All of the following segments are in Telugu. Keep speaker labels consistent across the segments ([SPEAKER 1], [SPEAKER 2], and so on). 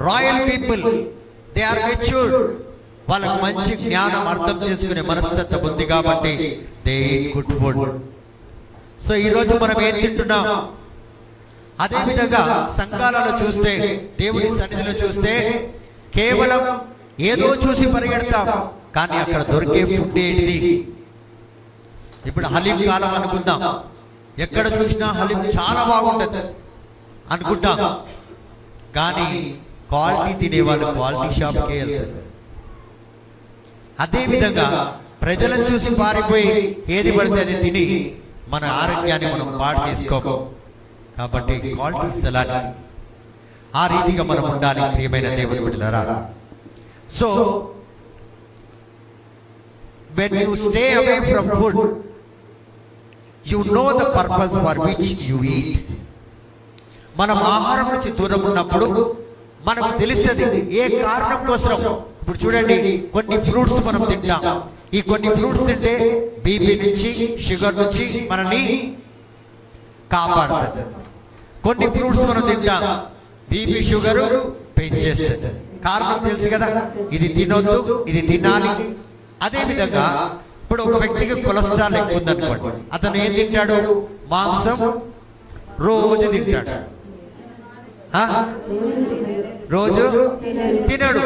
[SPEAKER 1] Royal people, they are matured. వాళ్ళకి మంచి జ్ఞానం, అర్థం చేసుకునే మనస్తత్వం ఉంది కాబట్టి they eat good food. So ఈరోజు మనం ఏం తింటున్నాం? అదే విధంగా సంఘాలలో చూస్తే, దేవుని సన్నిధిలో చూస్తే కేవలం ఏదో చూసి పరిగెడతాం, కానీ అక్కడ దొరికే ఫుడ్ ఏంటిది? ఇప్పుడు హలీం కాలం అనుకుందాం, ఎక్కడ చూసినా హలీం చాలా బాగుంటుంది అనుకుంటాం, కానీ క్వాలిటీ తినేవాళ్ళు క్వాలిటీ షాప్కే వెళ్తారు. అదేవిధంగా ప్రజలను చూసి పారిపోయి ఏది పడితే అది తిని మన ఆరోగ్యాన్ని మనం పాడు చేసుకోము. కాబట్టి క్వాలిటీ స్థలాన్ని ఆ రీతిగా మనం ఉండాలి ప్రియమైన దేవుని బిడ్డలారా. So when you stay away from food, you know the purpose for which you eat. మనం ఆహారం నుంచి దూరం ఉన్నప్పుడు మనకు తెలుస్తుంది ఏ కారణం కోసం. ఇప్పుడు చూడండి, కొన్ని ఫ్రూట్స్ మనం తింటాం. ఈ కొన్ని ఫ్రూట్స్ తింటే బీపీ నుంచి, షుగర్ నుంచి మనల్ని కాపాడుతుంది. కొన్ని ఫ్రూట్స్ మనం తింటాం, బీపీ షుగర్ పెంచేస్తుంది. కారణం తెలుసు కదా, ఇది తినొద్దు, ఇది తినాలి. అదే విధంగా ఇప్పుడు ఒక వ్యక్తికి కొలెస్ట్రాల్ ఎక్కువ ఉందనుకోండి, అతను ఏం తింటాడు? మాంసం రోజు తింటాడు, రోజు తినడు.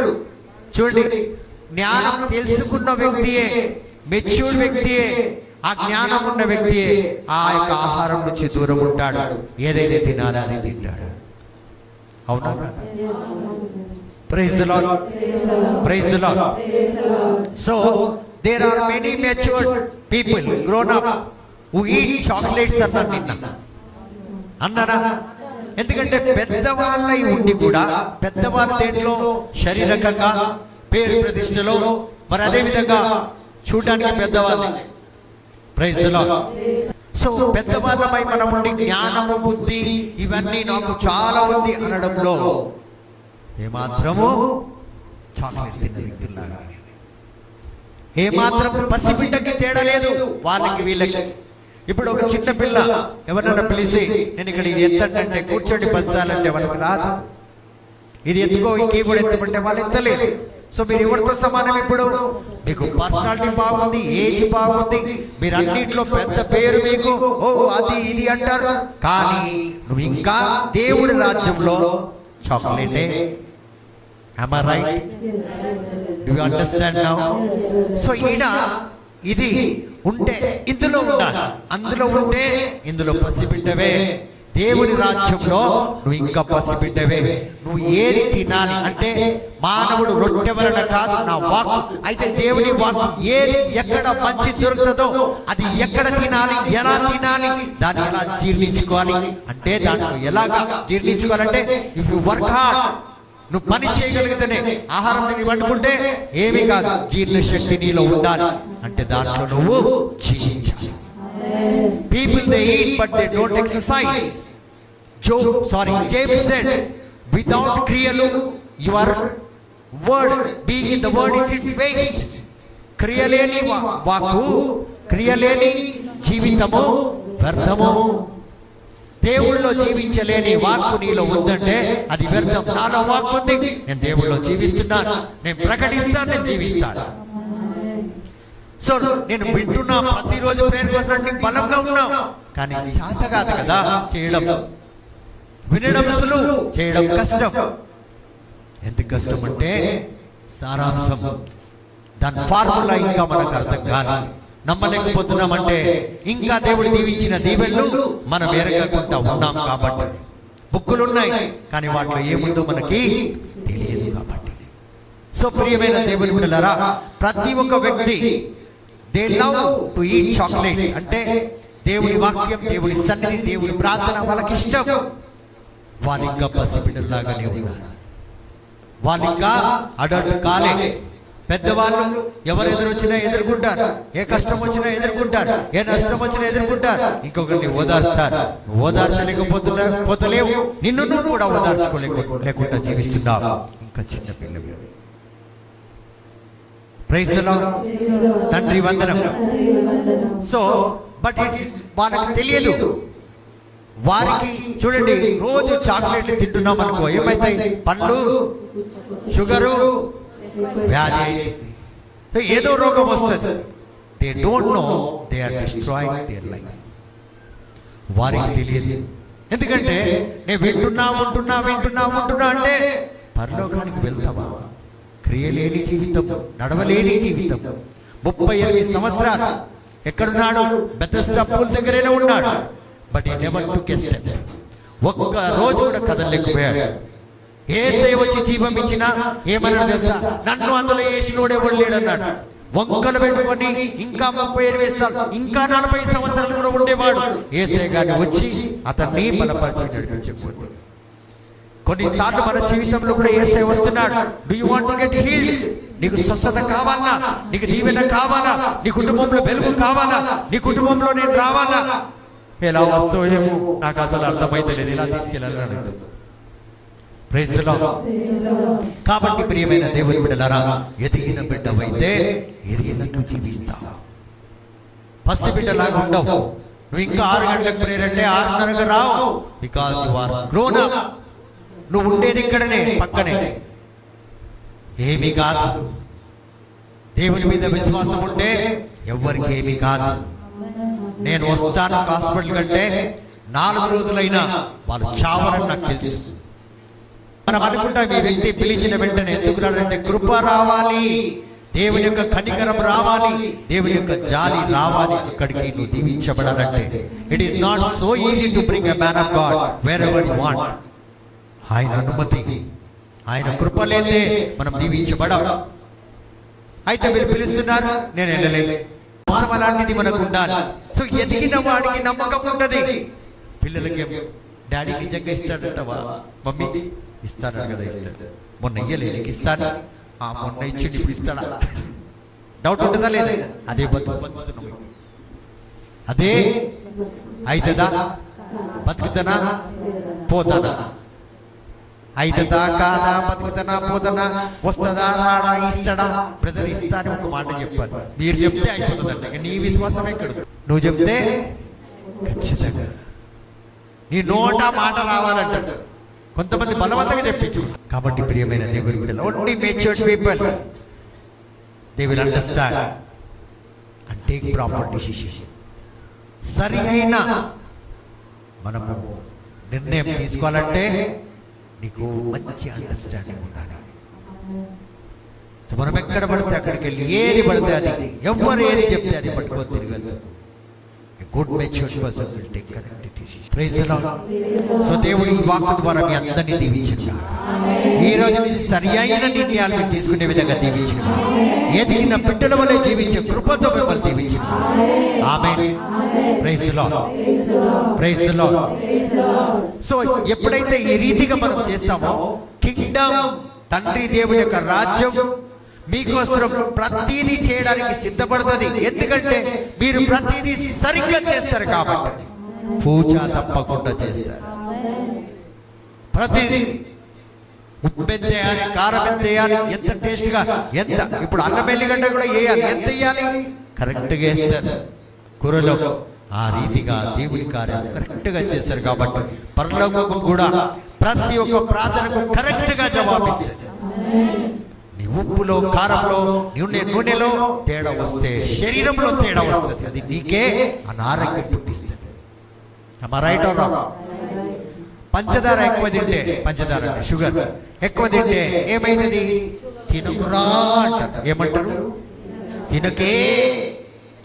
[SPEAKER 1] చూడండి, జ్ఞానం తెలుసుకున్న వ్యక్తియే, మెచ్యూర్డ్ వ్యక్తియే, ఆ జ్ఞానం ఉన్న వ్యక్తియే ఆ యొక్క ఆహారం నుంచి దూరం ఉంటాడు. ఏదైతే తినాలి అది తింటాడు. అవునా? Praise the lord, praise the lord. So there are many matured people grown up who eat chocolates అన్నారా? ఎందుకంటే పెద్దవాళ్ళై ఉండి కూడా, పెద్దవాళ్ళ దేంట్లో శరీరకంగా పేరు ప్రతిష్టలో, మరి అదే విధంగా చూడడానికి పెద్దవాళ్ళే. Praise the lord. సో పెద్దవాళ్ళపై మనం ఉండి జ్ఞానము, బుద్ధి ఇవన్నీ నాకు చాలా ఉంది అనడంలో ఏమాత్రము చాక్లెట్ తిన్న వ్యక్తుల్లాగా, ఏమాత్రం పసిబిడ్డకి తేడా లేదు వాళ్ళకి వీళ్ళకి. ఇప్పుడు ఒక చిన్న పిల్ల ఎవరన్నా పిలిచి, నేను ఇక్కడ ఇది ఎత్తంటే కూర్చోండి 10 సార్లు అంటే వాళ్ళకి రాదు. ఇది ఎత్తుకో, ఈ కీబోర్డ్ ఎత్తమంటే వాళ్ళు ఎత్తలేదు. సో మీరు ఎవరితో సమానం? ఇప్పుడు మీకు పర్సనాలిటీ బాగుంది, ఏజ్ బాగుంది, మీరు అన్నింటిలో పెద్ద పేరు మీకు, ఓ అది ఇది అంటారు, కానీ నువ్వు ఇంకా దేవుడి రాజ్యంలో చాక్లెటే. Am I right? Do you understand now? So ఈయన ఇది ఉంటే ఇందులో ఉండాలి, అందులో ఉంటే ఇందులో పసిబిడ్డవే. దేవుని రాజ్యంలో నువ్వు ఇంకా పసిబిడ్డవే. నువ్వు ఏది తినాలి అంటే, మానవుడు రొట్టె వలన కాదు నా వాక్కు. అయితే దేవుని వాక్కు ఏది ఎక్కడ మంచి దొరుకుతుందో అది ఎక్కడ తినాలి, ఎలా తినాలి, దాన్ని ఎలా జీర్ణించుకోవాలి అంటే, దాంట్లో ఎలాగా జీర్ణించుకోవాలంటే, ఇఫ్ యు వర్క్ హార్డ్, నువ్వు పని చేయగలిగితేనే ఆహారం తిని వండుకుంటే ఏమీ కాదు, జీర్ణశక్తి నీలో ఉండాలి. అంటే దాంట్లో నువ్వు జీవించాలి. People they eat but they don't exercise. James said, without kriyelu your word being in the word is waste. kriyaleni vaku, kriyaleni జీవితము వ్యర్థము. దేవుళ్ళో జీవించలేని వాక్కు నీలో ఉందంటే అది వ్యర్థం. నాలో వాక్కు ఉంది, నేను దేవుళ్ళో జీవిస్తున్నాను, నేను ప్రకటిస్తాను, నేను జీవిస్తాను. సో నేను వింటున్నా, ప్రతిరోజు ప్రేయర్ కోసం బలంగా ఉన్నాం, కానీ శాత కాదు కదా చేయడం. వినడం సులువు, చేయడం కష్టం. ఎందుకు కష్టం అంటే సారాంశం, దాని ఫార్ములా ఇంకా మనకు అర్థం కాదు. నమ్మలేకపోతున్నామంటే ఇంకా దేవుడు దీవించిన దీవెనలు మనం ఎరగకుండా ఉన్నాం కాబట్టి. బుక్కులు ఉన్నాయి కానీ వాటిలో ఏముందో మనకి తెలియదు కాబట్టి. సో ప్రియమైన దేవుని బిడ్డలారా, ప్రతి ఒక్క వ్యక్తి they love to eat chocolate. అంటే దేవుడి వాక్యం, దేవుడి సన్నిధి, దేవుడి ప్రార్థన వాళ్ళకి ఇష్టం. వాళ్ళు ఇంకా పసిబిడ్డలాగానే ఉన్నారు, వాళ్ళు ఇంకా అడల్ట్ కాలే. పెద్దవాళ్ళు ఎవరు ఎదురొచ్చినా ఎదుర్కొంటారు, ఏ కష్టం వచ్చినా ఎదుర్కొంటారు, ఏ నష్టం వచ్చినా ఎదుర్కొంటారు. ఇంకొకరిని ఓదార్స్తారు. ఓదార్చలేకపోతలేవు, నిన్ను నువ్వు కూడా ఓదార్చుకోలేకుండా జీవిస్తున్నావు. ఇంకా చిన్న పిల్లవి. Praise the Lord. తండ్రి వందనం. సో బట్ వాళ్ళకి తెలియదు, వారికి చూడండి, రోజు చాక్లెట్లు తింటున్నాం అనుకో, ఏమైతాయి? పండ్లు, షుగరు, వ్యాధి, ఏదో రోగం వస్తుంది. They don't know they are destroying their life. వారికి తెలియదు. ఎందుకంటే నేను వింటున్నా అంటే పరలోకానికి వెళ్తావా? క్రియలేని జీవితం, నడవలేని జీవితం. 38 సంవత్సరాలు ఎక్కడున్నాడు? బెతెస్దా పూల్ దగ్గరే ఉన్నాడు. But he never took a step. ఒక్క రోజు కూడా కదలలేకపోయాడు. యేసయ్య వచ్చి జీవం ఇచ్చినా ఏమన్నాడు తెలుసా? నన్ను అందులో యేసునోడు ఎవడు లేడన్నాడు. వంకలు పెట్టుకొని ఇంకా 38 సంవత్సరాలు, ఇంకా 40 సంవత్సరాలు కూడా ఉండేవాడు. యేసయ్య గారిని వచ్చి అతన్ని బలపరిచి నడిపించకపోతే, కొన్నిసార్లు మన జీవితంలో కూడా యేసయ్య వస్తున్నాడు. Do you want to get healed? నీకు స్వస్థత కావాలా? నీకు దీవెన కావాలా? నీ కుటుంబంలో వెలుగు కావాలా? నీ కుటుంబంలో నేను రావాలా? ఎలా వస్తావు ఏమో నాకు అసలు అర్థమైతే లేదు, ఇలా తీసుకెళ్ళాలని. Praise the lord. కాబట్టి ప్రియమైన దేవుని బిడ్డలారా, ఎదిగిన బిడ్డవైతే ఎరిగినట్టు జీవిస్తావు. పసి బిడ్డలాగా ఉండవు. నువ్వు ఇంకా 6 గంటలకు ప్రేయర్ అంటే 6:30కు రావు. Because you are grown up. నువ్వు ఉండేది ఇక్కడనే, పక్కనే. ఏమీ కాదు. దేవుని మీద విశ్వాసం ఉంటే ఎవరికి ఏమీ కాదు. నేను వస్తాను హాస్పిటల్ కంటే 4 రోజులైనా వాళ్ళు చావరని నాకు తెలుసు. మనం అనుకుంటాం ఈ వ్యక్తి పిలిచిన వెంటనే ఎందుకు రాడంటే కృప రావాలి, దేవుని యొక్క కనికరం రావాలి, దేవుని యొక్క జాలి రావాలి. అక్కడికి నువ్వు దీవించబడాలంటే it is not so easy to bring a man of God wherever you want. ఆయన అనుమతి, ఆయన కృప లేదే మనం దీవించబడం. అయితే మీరు పిలుస్తున్నారు, నేను వెళ్ళలేదు. అలాంటిది మనకు ఉండాలి. సో ఎదిగిన వాడికి నమ్మకం ఉంటది. పిల్లలకి డాడీ నిజంగా ఇస్తాడంటవా? మమ్మీ ఇస్తాను కదా, ఇస్తాడు. మొన్న ఇయ్యలేదు, ఇస్తాను. మొన్న ఇచ్చింది, ఇప్పుడు ఇస్తాడా? డౌట్ ఉంటుందా లేదా? అదే బతుకుతున్నాం. అదే అయితదా? బతుకుతానా పోతానా? అయితదా కాదా? బతుకుతానా పోతానా? వస్తుందా రాడా? ఇస్తాడా? బ్రదర్ ఇస్తాను ఒక మాట చెప్పాలి. మీరు చెప్తే అయిపోతుందంట. నీ విశ్వాసం ఎక్కడ? నువ్వు చెప్తే ఖచ్చితంగా నీ నోట మాట రావాలంటారు. కొంతమంది బలవంతంగా చెప్పించు. కాబట్టి ప్రియమైన దేవుని బిడ్డలు, only matured people they will understand and take proper decision. సరి అయిన మనము నిర్ణయం తీసుకోవాలంటే నీకు మంచి అండర్స్టాండింగ్ ఉండాలి. సో మనం ఎక్కడ పడితే అక్కడికి వెళ్ళి ఏది పడితే అది, ఎవరు ఏది చెప్తే అది పట్టుకొని తిరగదు. Good matured person will take correct decision. Praise the lord. So దేవుడి ఈ వాక్కు ద్వారా మీ అందరినీ దీవించారు. ఈ రోజు నుంచి సరియైన నిర్ణయాలు తీసుకునే విధంగా దీవించారు. ఎదిగిన బిడ్డల వలె జీవించే కృపతో మిమ్మల్ని దీవించారు. ఆమేన్. Praise the lord. Praise the lord. So ఎప్పుడైతే ఈ రీతిగా మనం చేస్తామో, కింగ్డమ్, తండ్రి దేవుని యొక్క రాజ్యం మీకోసం ప్రతిదీ చేయడానికి సిద్ధపడుతుంది. ఎందుకంటే మీరు ప్రతిదీ సరిగ్గా చేస్తారు కాబట్టి. పూజ తప్పకుండా చేస్తారు. ప్రతిదీ ఉప్పు ఎంత వేయాలి, కారం ఎంత వేయాలి, ఎంత టేస్ట్ గా, ఎంత ఇప్పుడు అల్లం వెల్లిగడ్డ కూడా వేయాలి, ఎంత వేయాలి కరెక్ట్గా వేస్తారు కూరలో. ఆ రీతిగా దేవుని కార్యం కరెక్ట్ గా చేస్తారు కాబట్టి పరలోకం కూడా ప్రతి ఒక్క ప్రార్థనకు కరెక్ట్ గా జవాబిస్తుంది. నీ ఉప్పులో, కారంలో, నూనెలో తేడా వస్తే, శరీరంలో తేడా వస్తుంది. అది నీకే అనారోగ్యం పుట్టిస్తుంది. Right or wrong? పంచదార ఎక్కువ తింటే, పంచదార షుగర్ ఎక్కువ తింటే ఏమైనది? తినకురా అంటారు. ఏమంటారు? తినకే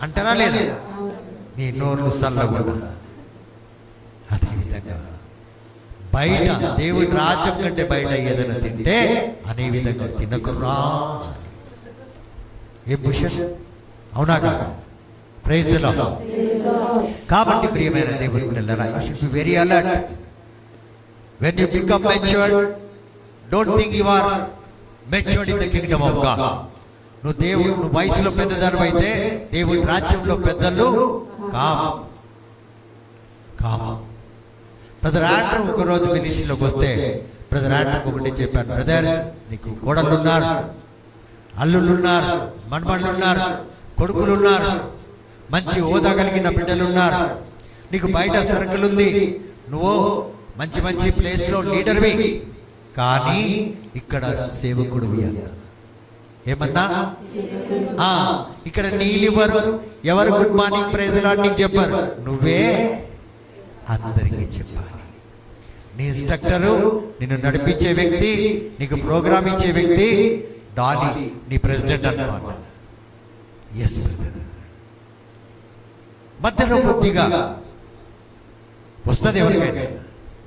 [SPEAKER 1] అంటారా లేదా? నీ నోరు సల్లగా. అదేవిధంగా బయట దేవుడి రాజ్యం కంటే బయట ఏదైనా తింటే అనే విధంగా తినకురా. ఏ భూషణ్, అవునా కాదు? Praise the lord. కాబట్టి ప్రియమైన దేవుని బిడ్డలారా, you should be very alert. when you become matured, don't think you are matured in the kingdom of God. నువ్వు వయసులో పెద్దదానివి అయితే దేవుడి రాజ్యంలో పెద్దలు కాము. బ్రదర్ ఆండ్రూ ఒకరోజు మినిస్ట్రీలోకి వస్తే బ్రదర్ ఆండ్రూ ఒకటి చెప్పాను, బ్రదర్ నీకు కోడళ్ళు ఉన్నారు, అల్లుళ్ళు ఉన్నారు, మన్మళ్ళు ఉన్నారు, కొడుకులు ఉన్నారు, మంచి హోదా కలిగిన బిడ్డలు ఉన్నారు, నీకు బయట సరుకులుంది, నువ్వు మంచి మంచి ప్లేస్లో లీడర్వి, కానీ ఇక్కడ సేవకుడివి అన్నాడు. ఏమన్నా ఇక్కడ నీళ్ళివ్వరు, ఎవరు గుడ్ మార్నింగ్ ప్రైజ్ లార్డ్ నీకు చెప్పారు, నువ్వే అందరికీ చెప్పాలి. నీ ఇన్స్ట్రక్టరు, నిన్ను నడిపించే వ్యక్తి, నీకు ప్రోగ్రామ్ ఇచ్చే వ్యక్తి డాలీ, నీ ప్రెసిడెంట్ అన్నమాట. Yes brother. మధ్యలో కొద్దిగా వస్తుంది ఎవరికైనా,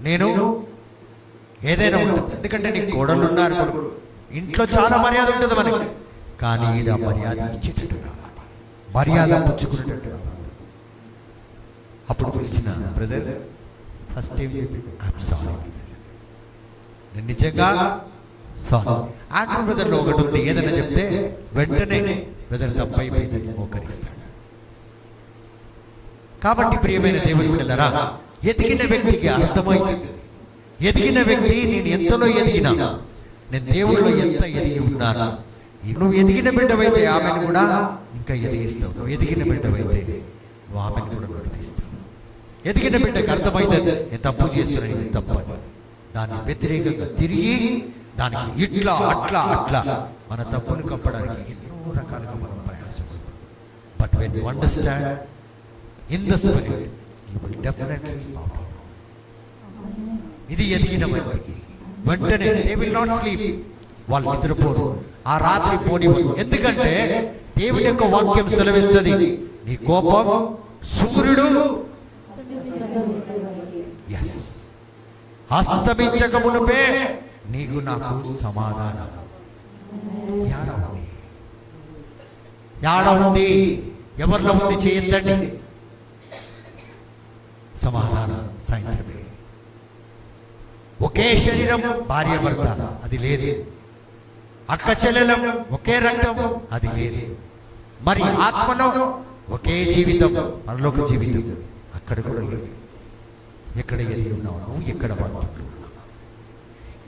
[SPEAKER 1] నేను ఏదైనా ఉంటుంది, ఎందుకంటే నీ కోడళ్ళు ఉన్నారు, ఇంట్లో చాలా మర్యాద ఉంటుంది మనకి, కానీ ఇది ఆ మర్యాద ఇచ్చేటట్టు రావాలి, మర్యాద పుచ్చుకునేటట్టు రావాలి. అప్పుడు పిలిచిన బ్రదర్ ఫస్ట్ ఏం చెప్పి, ఐఎమ్ సారీ, నేను నిజంగా సారీ. ఆండ్రూ బ్రదర్లో ఒకటి ఉంది, ఏదైనా చెప్తే వెంటనే బ్రదర్ తప్పైపోయిందని మోకరిస్తాడు. కాబట్టి ప్రియమైన దేవుని బిడ్డలారా, ఎదిగిన వ్యక్తికి అర్థమైంది, ఎదిగిన వ్యక్తి నేను ఎంతలో ఎదిగినా, నేను దేవుళ్ళలో ఎంత ఎదిగి ఉన్నానా. నువ్వు ఎదిగిన బిడ్డవైతే ఆమెను కూడా ఇంకా ఎదిగిస్తావు, నువ్వు ఎదిగిన బిడ్డవైతే నువ్వు ఆమెను కూడా నడిపిస్తావు. ఎదిగిన బిడ్డకు అర్థమైతే నేను తప్పు చేస్తున్నాను, తప్పు అని దాన్ని వ్యతిరేకంగా తిరిగి దానికి ఇట్లా అట్లా అట్లా మన తప్పును కప్పడానికి ఎన్నో రకాలుగా మనం ప్రయాసపడతాం. But when you understand in the spirit you will definitely pop. ఇది ఎదిగిన వ్యక్తికి వెంటనే దే విల్ నాట్ స్లీప్, వాళ్ళు నిద్రపోరు, ఆ రాత్రి పోనివ్వరు. ఎందుకంటే దేవుని యొక్క వాక్యం సెలవిస్తుంది, నీ కోపం సూర్యుడు అస్తమించక మునుపే నీకు నాకు సమాధానం. యాడ ఉంది, ఎవరిలో ఉంది చేయొద్దండి. సమాధానం సాయంత్రమే. ఒకే శరీరం భార్య భర్త, అది లేదు. అక్క చెల్లెలం ఒకే రక్తం, అది లేదు. మరి ఆత్మలో ఒకే జీవితం, పరలోక జీవితం, అక్కడ కూడా లేదు. ఎక్కడ ఎదిగి ఉన్నావు, ఎక్కడ పడుతున్నావు,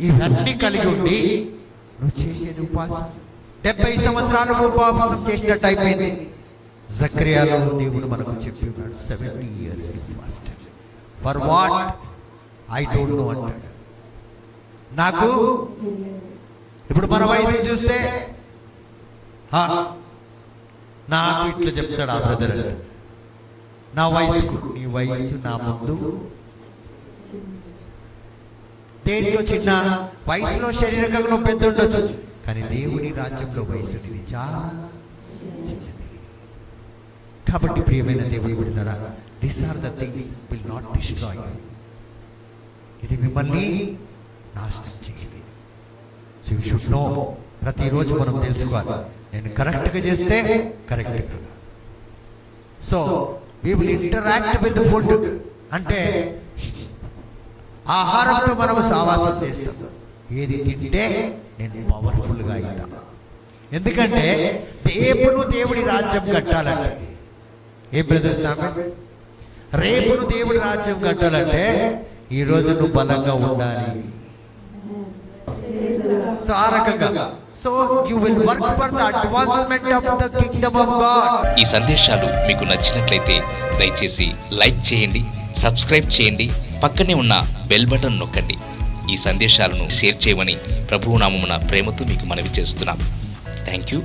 [SPEAKER 1] ఇవన్నీ కలిగి ఉండి నువ్వు చేసేది ఉపవాసం. 70 సంవత్సరాలు ఉపవాసం చేసినట్టు అయిపోయింది. జకర్యాలో దేవుడు మనకు చెప్పి ఉన్నాడు, 70 years for what I don't know అంటాడు. నాకు ఇప్పుడు మన వయసు చూస్తే నాకు ఇట్లా చెప్తాడు ఆ బ్రదర్, నా వయసు నీ వయసు నా ముందు దేంట్లో చిన్న, వయసులో శరీరకంలో పెద్ద ఉండొచ్చు, కానీ దేవుని రాజ్యంలో వయసు ఇది చాలా చిన్నది. కాబట్టి ప్రియమైన దేవుని బిడ్డలారా, these are the things will not destroy. ఇది మిమ్మల్ని నాశనం చేయదు. So you should know. ప్రతిరోజు మనం తెలుసుకోవాలి, నేను కరెక్ట్గా చేస్తే కరెక్ట్గా. So we will interact with food, అంటే ఆహారంతో మనం సావాసం చేస్తాం. ఏది తింటే నేను పవర్ఫుల్గా అవుతాను. ఎందుకంటే దేవుడి రాజ్యం కట్టాలంటే ఏ బ్రదర్స్, రేపును దేవుడి రాజ్యం కట్టాలంటే ఈ రోజు నువ్వు బలంగా ఉండాలి. సో ఆ రకంగా so you will work for the advancement of the Kingdom of God.
[SPEAKER 2] ఈ సందేశాలు మీకు నచ్చినట్లయితే దయచేసి లైక్ చేయండి, సబ్స్క్రైబ్ చేయండి, పక్కనే ఉన్న బెల్ బటన్ నొక్కండి. ఈ సందేశాలను షేర్ చేయమని ప్రభువు నామమున ప్రేమతో మీకు మనవి చేస్తున్నాం. Thank you.